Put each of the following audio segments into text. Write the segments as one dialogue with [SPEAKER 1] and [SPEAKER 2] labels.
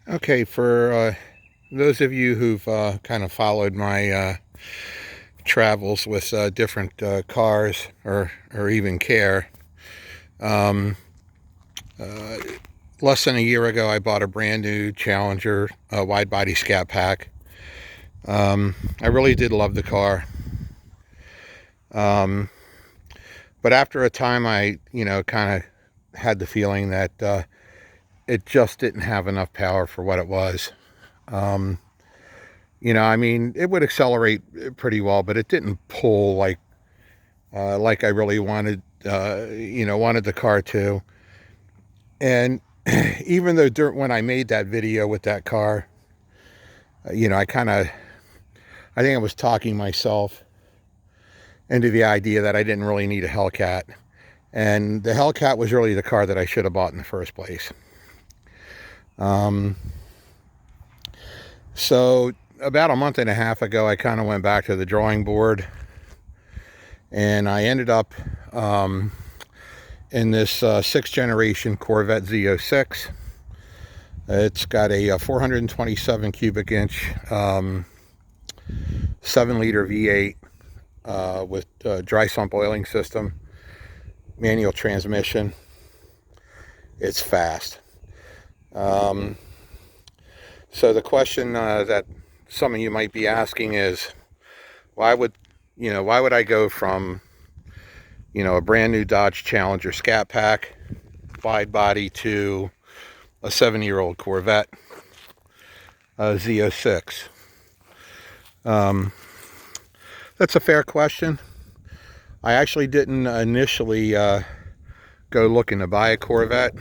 [SPEAKER 1] Okay, for those of you who've kind of followed my travels with different cars or even care, um, uh, less than a year ago I bought a brand new Challenger wide body Scat Pack. I really did love the car, um, but after a time I kind of had the feeling that it just didn't have enough power for what it was. um, I mean, it would accelerate pretty well, but it didn't pull like I really wanted, wanted the car to. And even though when I made that video with that car, I think I was talking myself into the idea that I didn't really need a Hellcat. And the Hellcat was really the car that I should have bought in the first place. Um, so about a month and a half ago, I kind of went back to the drawing board, and I ended up in this sixth generation Corvette Z06. It's got a 427 cubic inch 7-liter V8 with dry sump oiling system, manual transmission. It's fast. So the question that some of you might be asking is, why would I go from a brand new Dodge Challenger Scat Pack wide body to a 7-year-old Corvette Z06? That's a fair question. I actually didn't initially go looking to buy a Corvette.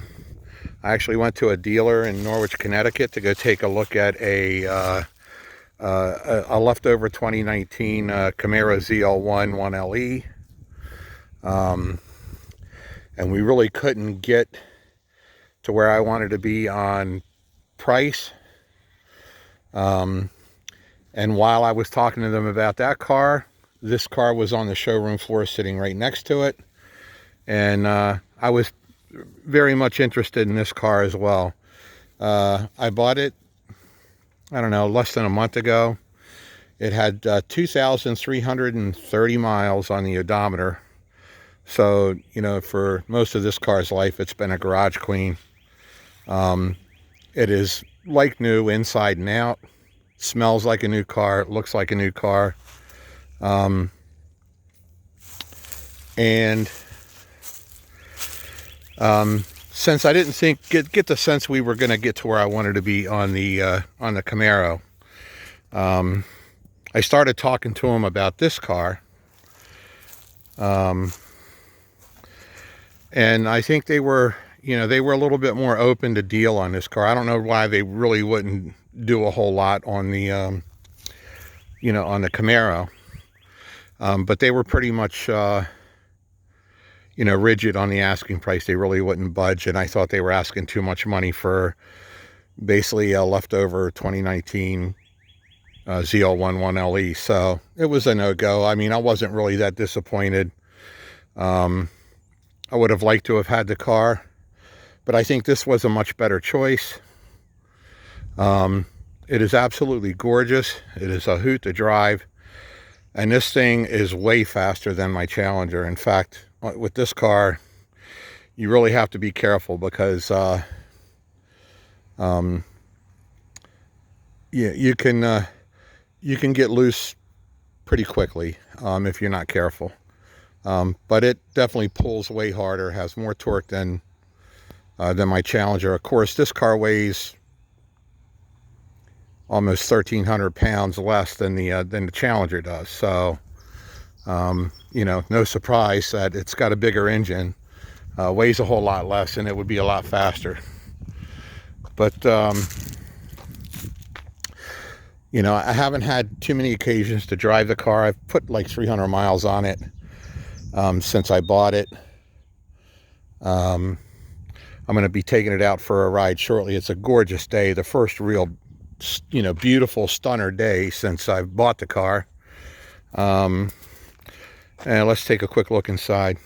[SPEAKER 1] I actually went to a dealer in Norwich, Connecticut to go take a look at a leftover 2019 Camaro ZL1 1LE. And we really couldn't get to where I wanted to be on price. And while I was talking to them about that car, this car was on the showroom floor sitting right next to it. And I was very much interested in this car as well. I bought it, I don't know, less than a month ago. It had 2,330 miles on the odometer. So, for most of this car's life, it's been a garage queen. It is like new inside and out. Smells like a new car. Looks like a new car. Since I didn't get the sense we were going to get to where I wanted to be on the Camaro, I started talking to him about this car. And I think they were a little bit more open to deal on this car. I don't know why they really wouldn't do a whole lot on the, on the Camaro. But they were pretty much, rigid on the asking price. They really wouldn't budge. And I thought they were asking too much money for basically a leftover 2019 ZL1 1LE. So it was a no-go. I mean, I wasn't really that disappointed. I would have liked to have had the car, but I think this was a much better choice. It is absolutely gorgeous. It is a hoot to drive. And this thing is way faster than my Challenger. In fact, with this car, you really have to be careful because you can get loose pretty quickly if you're not careful. But it definitely pulls way harder, has more torque than my Challenger. Of course, this car weighs almost 1,300 pounds less than the Challenger does. So, no surprise that it's got a bigger engine, weighs a whole lot less, and it would be a lot faster. But, I haven't had too many occasions to drive the car. I've put like 300 miles on it since I bought it. I'm going to be taking it out for a ride shortly. It's a gorgeous day. The first real, beautiful stunner day since I've bought the car. And let's take a quick look inside.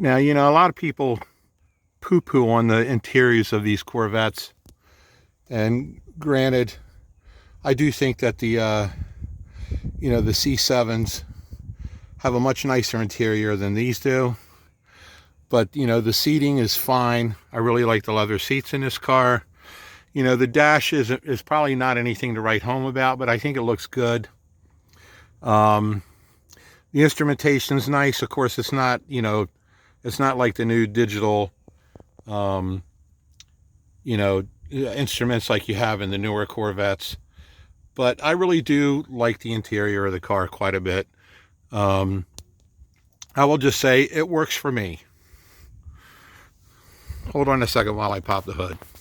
[SPEAKER 1] Now, you know, a lot of people poo-poo on the interiors of these Corvettes. And granted, I do think that the, you know, the C7s have a much nicer interior than these do. But, you know, the seating is fine. I really like the leather seats in this car. You know, the dash is probably not anything to write home about, but I think it looks good. The instrumentation is nice. Of course, it's not, you know, it's not like the new digital, you know, instruments like you have in the newer Corvettes. But I really do like the interior of the car quite a bit. I will just say it works for me. Hold on a second while I pop the hood.